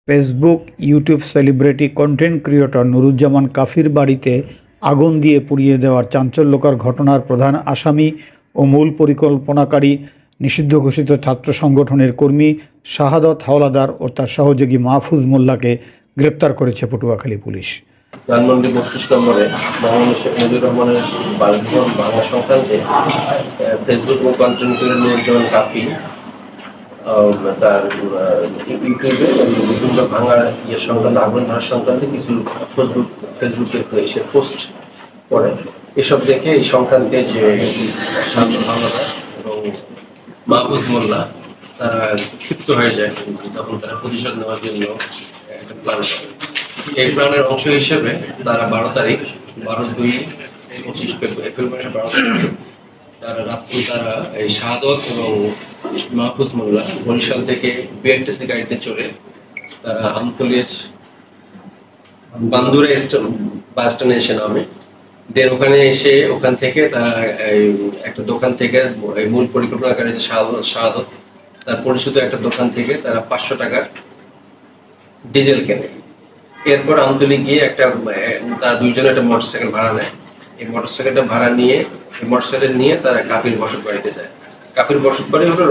Facebook, YouTube celebrity content creator Nuruzzaman কাফির বাড়িতে আগুন দিয়ে পুড়িয়ে দেওয়ার চাঞ্চল্যকর ঘটনার প্রধান আসামি ও মূল পরিকল্পনাকারী নিষিদ্ধ ঘোষিত ছাত্র সংগঠনের কর্মী শাহাদত হাওলাদার ও তার সহযোগী মাহফুজ মোল্লাকে গ্রেপ্তার করেছে পটুয়াখালী পুলিশ। ধানমন্ডি 32 নম্বরে মোহাম্মদ শেখ মুজিবুর রহমানের বাসভবন ভাঙা সংক্রান্তে ফেসবুক ও কন্টেন্ট ক্রিয়েটর নুরুজ্জামান কাফি তার ইউটিউবে বিভিন্ন ভাঙার সংক্রান্ত আগুন ধরার সংক্রান্তে কিছু ফেসবুকে এসে পোস্ট করে। এসব দেখে এই সংক্রান্তে যে হাওলাদার এবং মাহফুজ মোল্লা তারা ক্ষিপ্ত হয়ে যায়, তখন তারা প্রতিশোধ নেওয়ার জন্য একটা প্ল্যান করে। এই প্ল্যানের অংশ হিসেবে তারা 12 তারিখ 12/2/25 এপ্রিল মাসের 12 তারিখ তারা রাত্রি তারা এই শাহাদত এবং মাহফুজ মোল্লা বরিশাল থেকে বিআরটিসি গাড়িতে চড়ে তারা আমতলীর বান্দুরা বাস স্ট্যান্ডে এসে নামে। দেন ওখানে এসে ওখান থেকে তারা একটা দোকান থেকে মূল পরিকল্পনাকারী যে শাহাদত তার পরিচিত একটা দোকান থেকে তারা 500 টাকার ডিজেল কেনে। এরপর আমতলী গিয়ে তারা দুইজনে একটা মোটরসাইকেল ভাড়া নেয়। এই মোটরসাইকেলটা ভাড়া নিয়ে তারা কাফির বসত বাড়িতে যায়। কাফির বসত বাড়ি হলো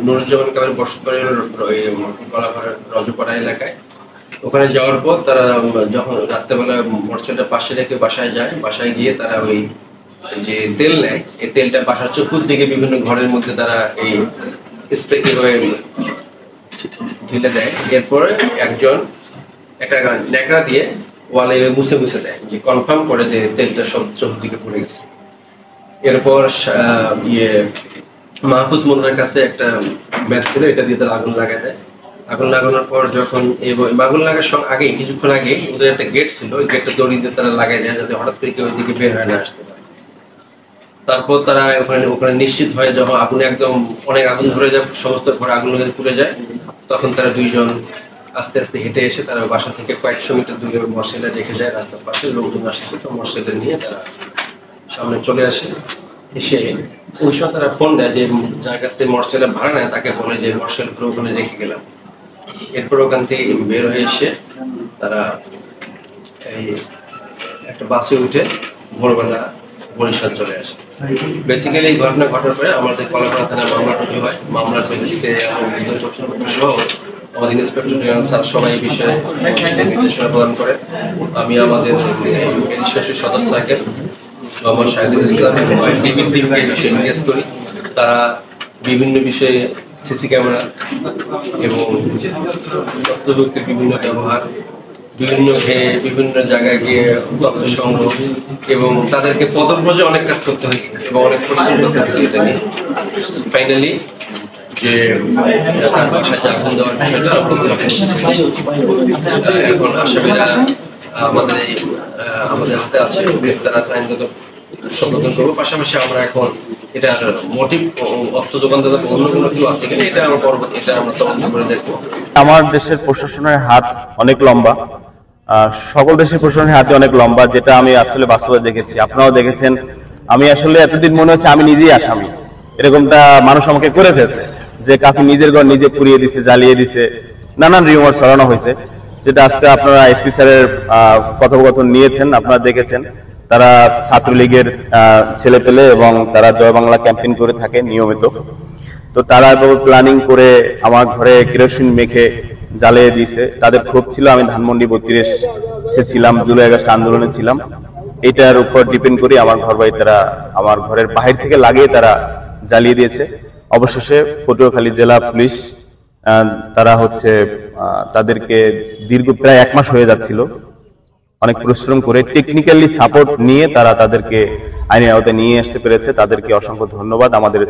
নুরুজ্জামান কাফির বসত বাড়ি হলো রজপাড়া এলাকায়। ওখানে যাওয়ার পর তারা যখন রাত্রেবেলা মোটরসাইকেলটা পাশে রেখে বাসায় যায়, বাসায় গিয়ে তারা ওই যে তেল নেয়, এই তেলটা বাসার চতুর্দিকে বিভিন্ন ঘরের মধ্যে তারা এই স্প্রে করে ঢেলে দেয়। এরপরে একজন একটা ন্যাকড়া দিয়ে ওয়ালে মুছে দেয়, যে কনফার্ম করে যে তেলটা সব চতুর্দিকে পড়ে গেছে। এরপর মাহফুজ মোল্লার কাছে একটা ব্যাগ ছিল, এটা দিয়ে তারা আগুন লাগায় দেয়। আগুন লাগানোর পর যখন আগুন লাগার আগে কিছুক্ষণ আগে ওদের একটা গেট ছিল, ওই গেটটা দড়ি দিয়ে তারা লাগাই দেয় যাতে হঠাৎ করে কেউ ওইদিকে বের হয়ে না আসতে পারে। তারপর তারা ওখানে নিশ্চিত হয় যখন আগুনে একদম অনেক আগুন ধরে যায়, সমস্ত ঘরে আগুন লেগে পুড়ে যায়, তখন তারা দুইজন আস্তে আস্তে হেঁটে এসে তারা বাসা থেকে কয়েকশো মিটার দূরে মোটরসাইকেলটা রেখে যায় রাস্তার পাশে। লোকজন আসছে, তো মোটরসাইকেল নিয়ে তারা সামনে চলে আসে। এসে ওই সময় তারা ফোন দেয় যে যার কাছ থেকে মোটরসাইকেল ভাড়া নেয় তাকে বলে যে মোটরসাইকেল ওখানে রেখে গেলাম। এরপর ওখান থেকে বের হয়ে এসে তারা এই একটা বাসে উঠে ভোরবেলা বরিশাল চলে আসে। বেসিক্যালি এই ঘটনা ঘটার পরে আমাদের কলাপাড়া থানায় মামলা রুজু হয়। মামলার প্রেক্ষিতে সহ আমাদের ইন্সপেক্টর জেনারেল স্যার সবাই এই বিষয়ে নির্দেশনা প্রদান করে। আমি আমাদের এডিশনের সদস্য থাকেন মোহাম্মদ শাহিদুল ইসলাম এবং টিভির টিমকে এই বিষয়ে ইনভেস্ট করি। তারা বিভিন্ন বিষয়ে সিসি ক্যামেরা এবং তথ্যযুক্তির বিভিন্ন ব্যবহার, বিভিন্ন জায়গায় গিয়ে তথ্য সংগ্রহ এবং তাদেরকে পদব্রজে অনেক কাজ করতে হয়েছে এবং অনেক পরিশ্রম করতে হয়েছে। এটা নিয়ে ফাইনালি যে তার বাসায় যে আগুন দেওয়ার বিষয়টা এখন আসামিরা আমাদের হাতে আছে, গ্রেফতার আছে, আইনগত সম্বোধন করবো। পাশাপাশি আমরা এখন এটার মোটিভ অর্থ যোগান দেওয়ার অন্য কোনো কিছু আছে কিনা এটা আমরা তদন্ত করে দেখবো। আমার দেশের প্রশাসনের হাত অনেক লম্বা, সকল দেশের প্রশাসনের হাতে অনেক লম্বা, যেটা আমি আসলে বাস্তবে দেখেছি, আপনারাও দেখেছেন। আমি আসলে এতদিন মনে হচ্ছে আমি নিজেই আসামি, এরকমটা মানুষ আমাকে করে ফেলছে যে কাফি নিজের ঘর নিজে পুড়িয়ে দিছে, জ্বালিয়ে দিছে, নানান রিউমার ছড়ানো হয়েছে, যেটা আজকে আপনারা এসপি স্যারের কথোপকথন নিয়েছেন, আপনারা দেখেছেন। তারা ছাত্রলীগের ছেলে পেলে এবং তারা জয় বাংলা ক্যাম্পেইন করে থাকে নিয়মিত। তো তারা প্ল্যানিং করে আমার ঘরে কেরোসিন মেখে জ্বালিয়ে দিয়েছে। তাদের ক্ষোভ ছিল আমি ধানমন্ডি 32 ছিলাম, জুলাই আগস্ট আন্দোলনে ছিলাম। এটার উপর ডিপেন্ড করে আমার ঘর বাড়ি তারা আমার ঘরের বাহির থেকে লাগিয়ে তারা জ্বালিয়ে দিয়েছে। অবশেষে পটুয়াখালী জেলা পুলিশ তারা তাদেরকে দীর্ঘ প্রায় 1 মাস হয়ে যাচ্ছিল অনেক পরিশ্রম করে টেকনিক্যালি সাপোর্ট নিয়ে তারা তাদেরকে আইনের আওতায় নিয়ে আসতে পেরেছে। তাদেরকে অসংখ্য ধন্যবাদ। আমাদের